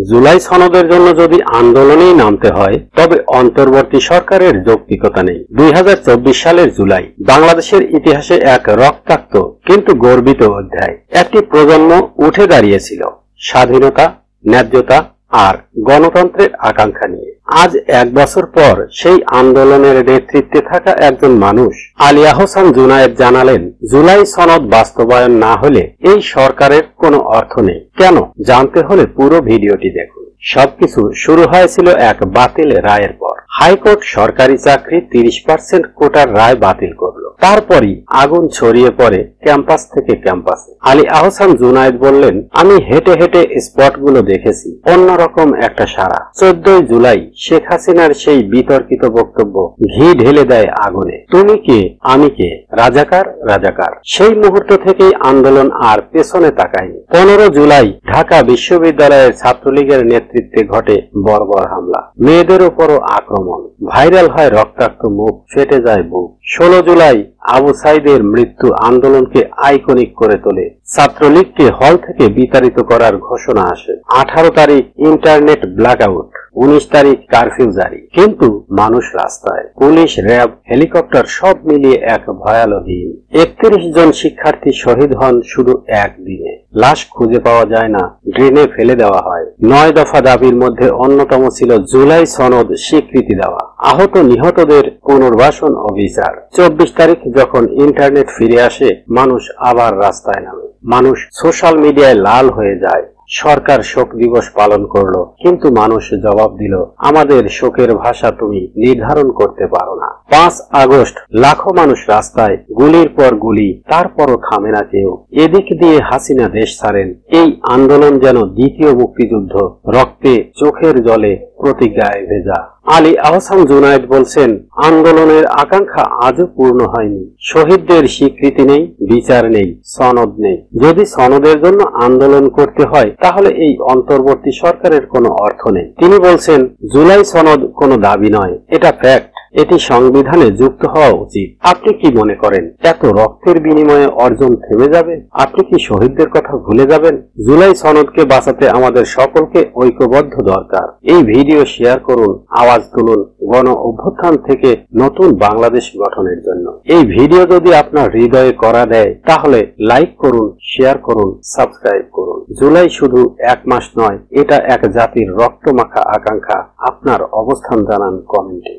জুলাই সনদের জন্য যদি আন্দোলনেই নামতে হয় তবে অন্তর্বর্তী সরকারের যৌক্তিকতা নেই। 2024 সালের জুলাই বাংলাদেশের ইতিহাসে এক রক্তাক্ত কিন্তু গর্বিত অধ্যায়। একটি প্রজন্ম উঠে দাঁড়িয়েছিল স্বাধীনতা, ন্যায্যতা আর গণতন্ত্রের আকাঙ্ক্ষা নিয়ে। আজ 1 বছর পর সেই আন্দোলনের নেতৃত্বে থাকা একজন মানুষ আলী আহসান জুনায়েদ জানালেন, জুলাই সনদ বাস্তবায়ন না হলে এই সরকারের কোনো অর্থ নেই। কেন? জানতে হলে পুরো ভিডিওটি দেখুন। সবকিছু শুরু হয়েছিল এক বাতিল রায়ের পর। হাইকোর্ট সরকারি চাকরি 30% কোটার রায় বাতিল করলো। তারপরই আগুন ছড়িয়ে পড়ে ক্যাম্পাস থেকে ক্যাম্পাসে। আলী আহসান জুনায়েদ বললেন, আমি হেঁটে হেঁটে স্পটগুলো দেখেছি, অন্যরকম একটা সারা। 14 জুলাই শেখ হাসিনার সেই বিতর্কিত বক্তব্য ঘি ঢেলে দেয় আগুনে। তুমি কে, আমি কে, রাজাকার রাজাকার। সেই মুহূর্ত থেকেই আন্দোলন আর পেছনে তাকায়নি। 15 জুলাই ঢাকা বিশ্ববিদ্যালয়ের ছাত্রলীগের নেতৃত্বে ঘটে বর্বর হামলা, মেয়েদের উপরও আক্রমণ, ভাইরাল হয় রক্তাক্ত মুখ, ফেটে যায় বুক। 16 জুলাই আবু সাইদের মৃত্যু আন্দোলনকে আইকনিক করে তোলে। ছাত্রলীগকে হল থেকে বিতাড়িত করার ঘোষণা আসে। 18 তারিখ ইন্টারনেট ব্ল্যাকআউট, 19 তারিখ কারফিউ জারি। কিন্তু মানুষ রাস্তায়, পুলিশ, র্যাব, হেলিকপ্টার সব মিলিয়ে এক ভয়াবহ দিন। 31 জন শিক্ষার্থী শহীদ হন শুধু একদিনে। লাশ খুঁজে পাওয়া যায় না, ড্রেনে ফেলে দেওয়া হয়। 9 দফা দাবির মধ্যে অন্যতম ছিল জুলাই সনদ স্বীকৃতি দেওয়া, আহত নিহতদের পুনর্বাসন ও বিচার। 24 তারিখ যখন ইন্টারনেট ফিরে আসে, মানুষ আবার রাস্তায় নামে। মানুষ সোশ্যাল মিডিয়ায় লাল হয়ে যায়। সরকার শোক দিবস পালন করলো, কিন্তু মানুষ জবাব দিল, আমাদের শোকের ভাষা তুমি নির্ধারণ করতে পারো না। 5 আগস্ট লাখো মানুষ রাস্তায়, গুলির পর গুলি, তারপরও থামে না কেউ। এদিক দিয়ে হাসিনা দেশ ছাড়েন। এই আন্দোলন যেন দ্বিতীয় মুক্তিযুদ্ধ, রক্তে, চোখের জলে, প্রতিজ্ঞায় ভেজা। আলী আহসান জুনায়েদ বলছেন, আন্দোলনের আকাঙ্ক্ষা আজও পূর্ণ হয়নি। শহীদদের স্বীকৃতি নেই, বিচার নেই, সনদ নেই। যদি সনদের জন্য আন্দোলন করতে হয় তাহলে এই অন্তর্বর্তী সরকারের কোনো অর্থ নেই। তিনি বলছেন, জুলাই সনদ কোনো দাবি নয়, এটা ফ্যাক্ট। এটি সংবিধানে যুক্ত হওয়া উচিত। আপনি কি মনে করেন এত রক্তের বিনিময়ে অর্জন থেমে যাবে? আপনি কি শহীদদের কথা ভুলে যাবেন? জুলাই সনদকে বাঁচাতে আমাদের সকলকে ঐক্যবদ্ধ দরকার। এই ভিডিও শেয়ার করুন, আওয়াজ তুলুন গণ অভ্যুত্থান থেকে নতুন বাংলাদেশ গঠনের জন্য। এই ভিডিও যদি আপনার হৃদয়ে কড়া দেয় তাহলে লাইক করুন, শেয়ার করুন, সাবস্ক্রাইব করুন। জুলাই শুধু 1 মাস নয়, এটা এক জাতির রক্তমাখা আকাঙ্ক্ষা। আপনার অবস্থান জানান কমেন্টে।